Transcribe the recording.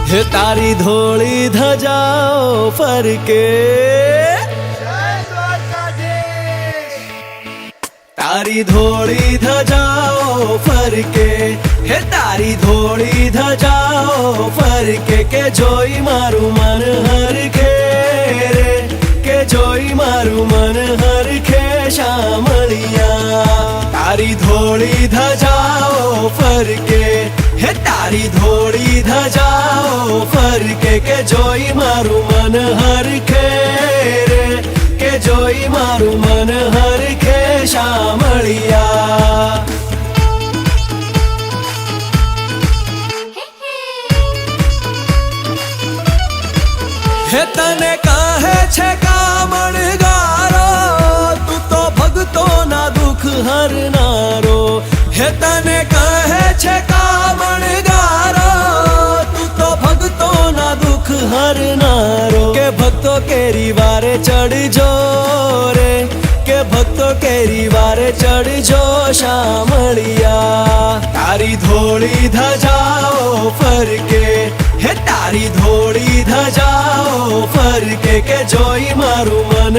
हे तारी धोली धजाओ फरके, तारी धोली धजाओ फरके, हे तारी धोली धजाओ फरके के जोई मारू मन हरखे रे, के जोई मारू मन हरखे शामळिया। तारी धोली धजाओ फरके, हे तारी धोली धजाओ फरके के जोई मारू मन हरखे रे, के जोई मारू मन हरखे शामळिया। हे तने कहे छे कामणगारो, तू तो भगतो ना दुख हरनारो। हे तने कहे छे कामणगारो, तू तो भगतो ना दुख हरनारो। के भक्तो केरी वारे चढ़ जो रे, के भक्तो केरी वारे चढ़ जो शामळिया। तारी धोली धजाओ फरके, हे तारी धोली धजाओ फरके के जोई मारू मन